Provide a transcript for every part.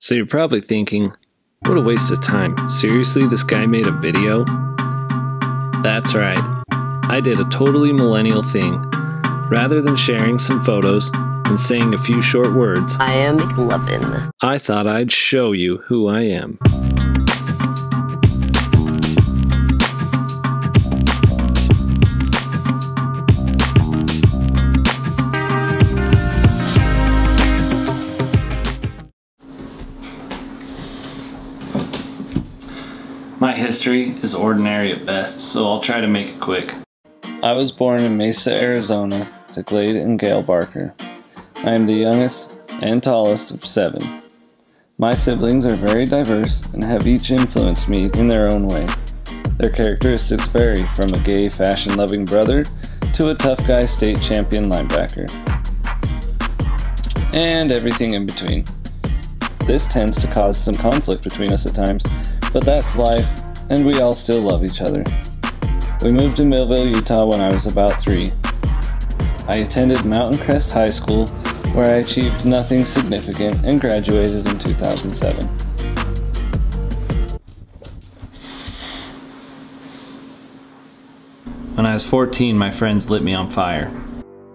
So you're probably thinking, what a waste of time. Seriously, this guy made a video? That's right. I did a totally millennial thing. Rather than sharing some photos and saying a few short words, I am McLovin. I thought I'd show you who I am. My history is ordinary at best, so I'll try to make it quick. I was born in Mesa, Arizona, to Glade and Gail Barker. I am the youngest and tallest of 7. My siblings are very diverse and have each influenced me in their own way. Their characteristics vary from a gay, fashion-loving brother to a tough guy state champion linebacker. And everything in between. This tends to cause some conflict between us at times, but that's life, and we all still love each other. We moved to Millville, Utah when I was about 3. I attended Mountain Crest High School, where I achieved nothing significant and graduated in 2007. When I was 14, my friends lit me on fire.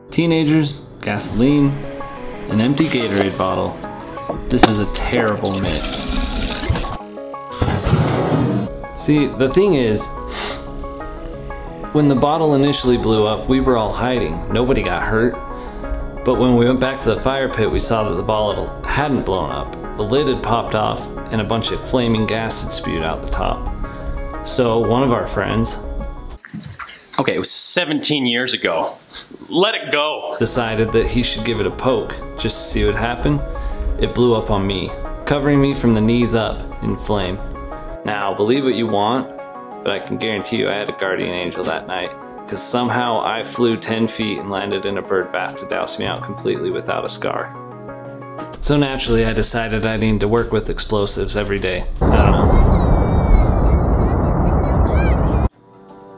Teenagers, gasoline, an empty Gatorade bottle. This is a terrible mix. See, the thing is, when the bottle initially blew up, we were all hiding. Nobody got hurt. But when we went back to the fire pit, we saw that the bottle hadn't blown up. The lid had popped off and a bunch of flaming gas had spewed out the top. So one of our friends, okay, it was 17 years ago. Let it go. Decided that he should give it a poke just to see what happened. It blew up on me, covering me from the knees up in flame. Now, believe what you want, but I can guarantee you I had a guardian angel that night, because somehow I flew 10 feet and landed in a bird bath to douse me out completely without a scar. So naturally, I decided I needed to work with explosives every day. I don't know.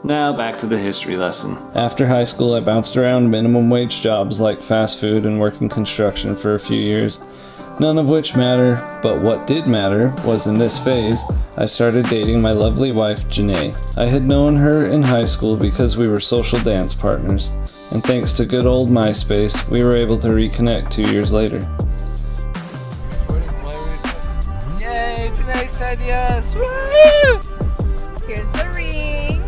Now back to the history lesson. After high school, I bounced around minimum wage jobs like fast food and working construction for a few years. None of which matter, but what did matter was in this phase, I started dating my lovely wife, Janae. I had known her in high school because we were social dance partners, and thanks to good old MySpace, we were able to reconnect 2 years later. Yay, tonight's ideas! Woo! Here's the ring!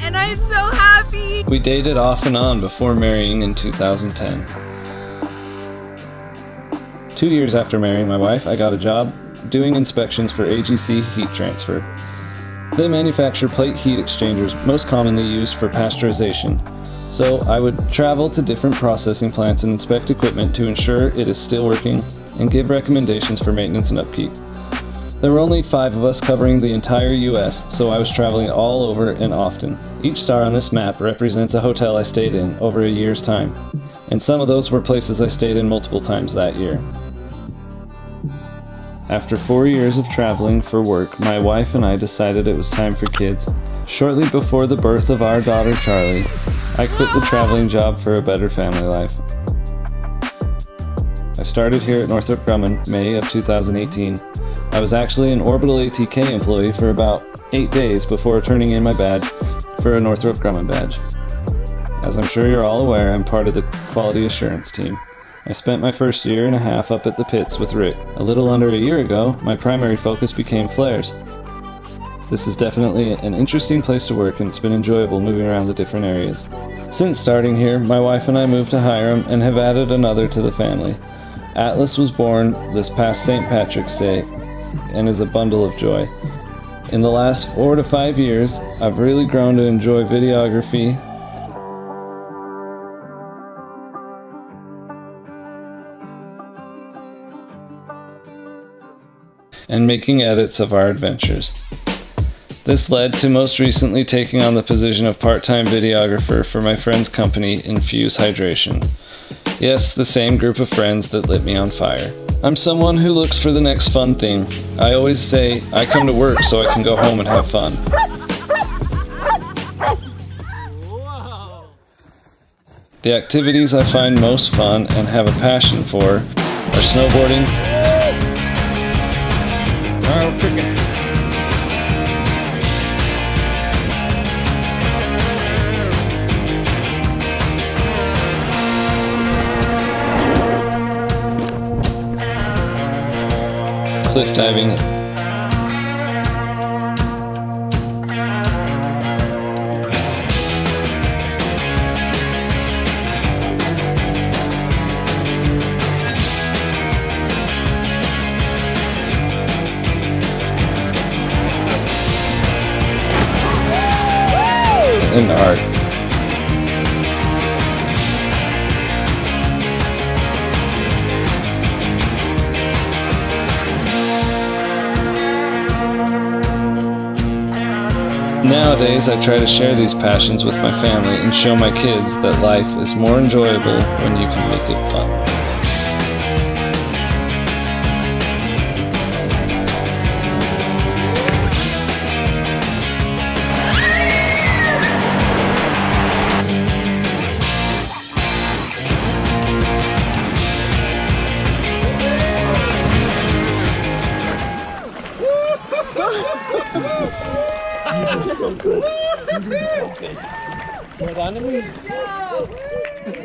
And I'm so happy! We dated off and on before marrying in 2010. 2 years after marrying my wife, I got a job doing inspections for AGC heat transfer. They manufacture plate heat exchangers, most commonly used for pasteurization. So I would travel to different processing plants and inspect equipment to ensure it is still working and give recommendations for maintenance and upkeep. There were only 5 of us covering the entire US, so I was traveling all over and often. Each star on this map represents a hotel I stayed in over a year's time, and some of those were places I stayed in multiple times that year. After 4 years of traveling for work, my wife and I decided it was time for kids. Shortly before the birth of our daughter Charlie, I quit the traveling job for a better family life. I started here at Northrop Grumman, May of 2018. I was actually an Orbital ATK employee for about 8 days before turning in my badge for a Northrop Grumman badge. As I'm sure you're all aware, I'm part of the quality assurance team. I spent my first year and a half up at the pits with Rick. A little under a year ago, my primary focus became flares. This is definitely an interesting place to work, and it's been enjoyable moving around the different areas. Since starting here, my wife and I moved to Hiram and have added another to the family. Atlas was born this past St. Patrick's Day and is a bundle of joy. In the last 4 to 5 years, I've really grown to enjoy videography, and making edits of our adventures. This led to most recently taking on the position of part-time videographer for my friend's company, Infuse Hydration. Yes, the same group of friends that lit me on fire. I'm someone who looks for the next fun thing. I always say, I come to work so I can go home and have fun. The activities I find most fun and have a passion for are snowboarding, Alright, we're cooking. Cliff diving. In the art. Nowadays, I try to share these passions with my family and show my kids that life is more enjoyable when you can make it fun. You did so good. Hold on to me.